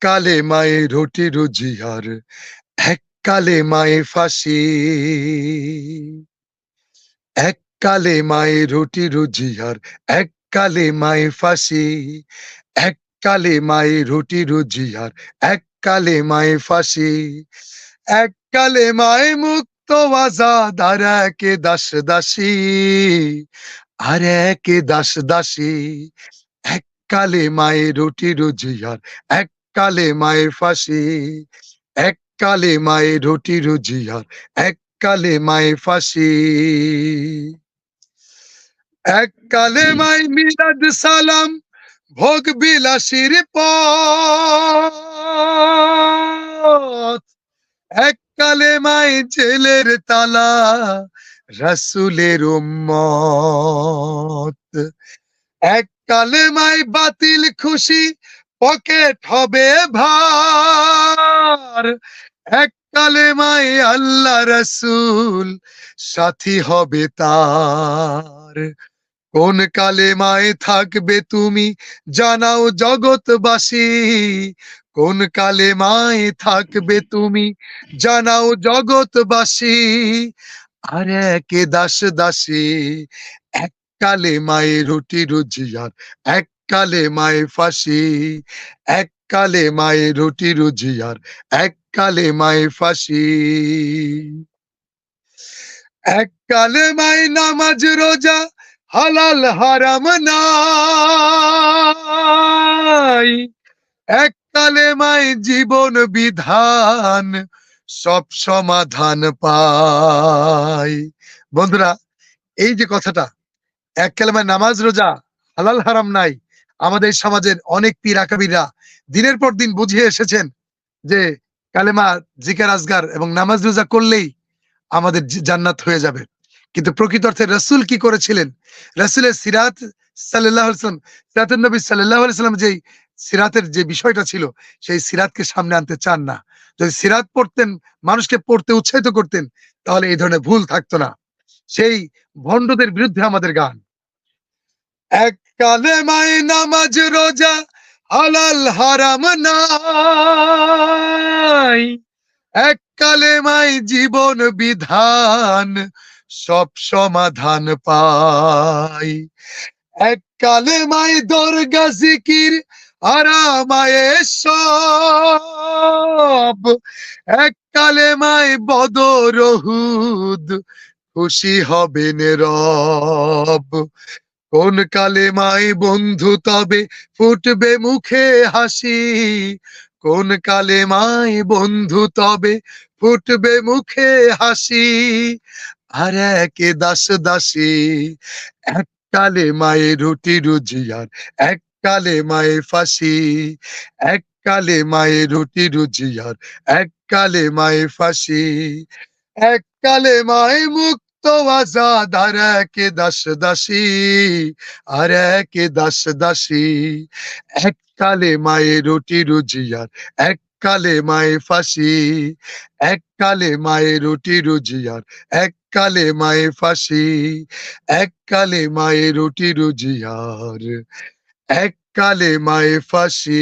কালে মায়ে রুটি রুজিয়ার, এককালে মায়ে ফাঁসি। এককালে মায়ে রুটি রুজিয়ার, এককালে মায়ে ফাঁসি। এককালে মায়ে রুটি রুজিয়ার, এককালে মায়ে ফাঁসি। এককালে মায়ে মুক্ত আজাদ, আর একে দাস দাসী। আর একে দাস দাসী। এককালে মায়ে রুটি রুজিয়ার, এককালে মায়ে ফাঁসি। এককালে মায়ে রুটি রুজিয়ার, এককালে মায়ে ফাঁসি। এককালে মায়ে মিলাদ সালাম, ভোগ বিলাসীর পথ। এককালে মায়ে জেলের তালা, রাসূলের উম্মত। এককালে মায়ে বাতিল খুশি, পকেট হবে ভার। এককালে মায়ে আল্লাহ রাসূল, সাথী হবে তার। কোন কালেমায় থাকবে তুমি, জানাও জগৎবাসী। কোন কালেমায় থাকবে তুমি, জানাও জগৎবাসী। আর একে দাস দাসী। এক কালেমায় রুটি রুজিয়ার, এক কালেমায় ফাঁসি। এক কালেমায় রুটি রুজিয়ার, এক কালেমায় ফাঁসি। এক কালেমায় নামাজ রোজা, হালাল হারাম নাই। এক কালেমায় জীবন বিধান, সব সমাধান পায়। বন্ধুরা, এই যে কথাটা, এক কালেমায় নামাজ রোজা, হালাল হারাম নাই, আমাদের সমাজের অনেক পীর আকাবিররা দিনের পর দিন বুঝিয়ে এসেছেন যে কালেমা, জিকির আজগার এবং নামাজ রোজা করলেই আমাদের জান্নাত হয়ে যাবে। কিন্তু প্রকৃত অর্থে রাসূল কি করেছিলেন? রাসূলের সিরাত সাল্লাল্লাহু আলাইহি ওয়াসাল্লাম, সিরাতের নবী সাল্লাল্লাহু আলাইহি ওয়াসাল্লাম যেই সিরাতের যে বিষয়টা ছিল, সেই সিরাতকে সামনে আনতে চান না। যদি সিরাত পড়তেন, মানুষকে পড়তে উৎসাহিত করতেন, তাহলে এই ধরনের ভুল থাকতো না। সেই ভণ্ডদের বিরুদ্ধে আমাদের গান। এক কালেমায় নামাজ রোজা, হালাল হারাম নাই। এক কালেমায় জীবন বিধান, সব সমাধান পাই। এক কালেমায় দরগা জিকির, আরামায়ে সব। এক কালেমায় বদর উহুদ, খুশি হবেন রব। কোন কালেমায় বন্ধু তবে ফুটবে মুখে হাসি। কোন কালেমায় বন্ধু তবে ফুটবে মুখে হাসি। আর একে দাস দাসী। এক কালেমায় রুটি রুজিয়ার, এক কালেমায় ফাঁসি। এক কালেমায় রুটি রুজিয়ার, এক কালেমায় ফাঁসি। এক কালেমায় মুক্ত আজাদ, আর একে দাস দাসী। আর একে দাস দাসী। এক কালেমায় রুটি রুজিয়ার, এক কালেমায় ফাঁসি। এক কালেমায় রুটি রুজিয়ার, এক কালেমায় ফাঁসি। এক কালেমায় রুটি রুজিয়ার, এক কালেমায় ফাঁসি।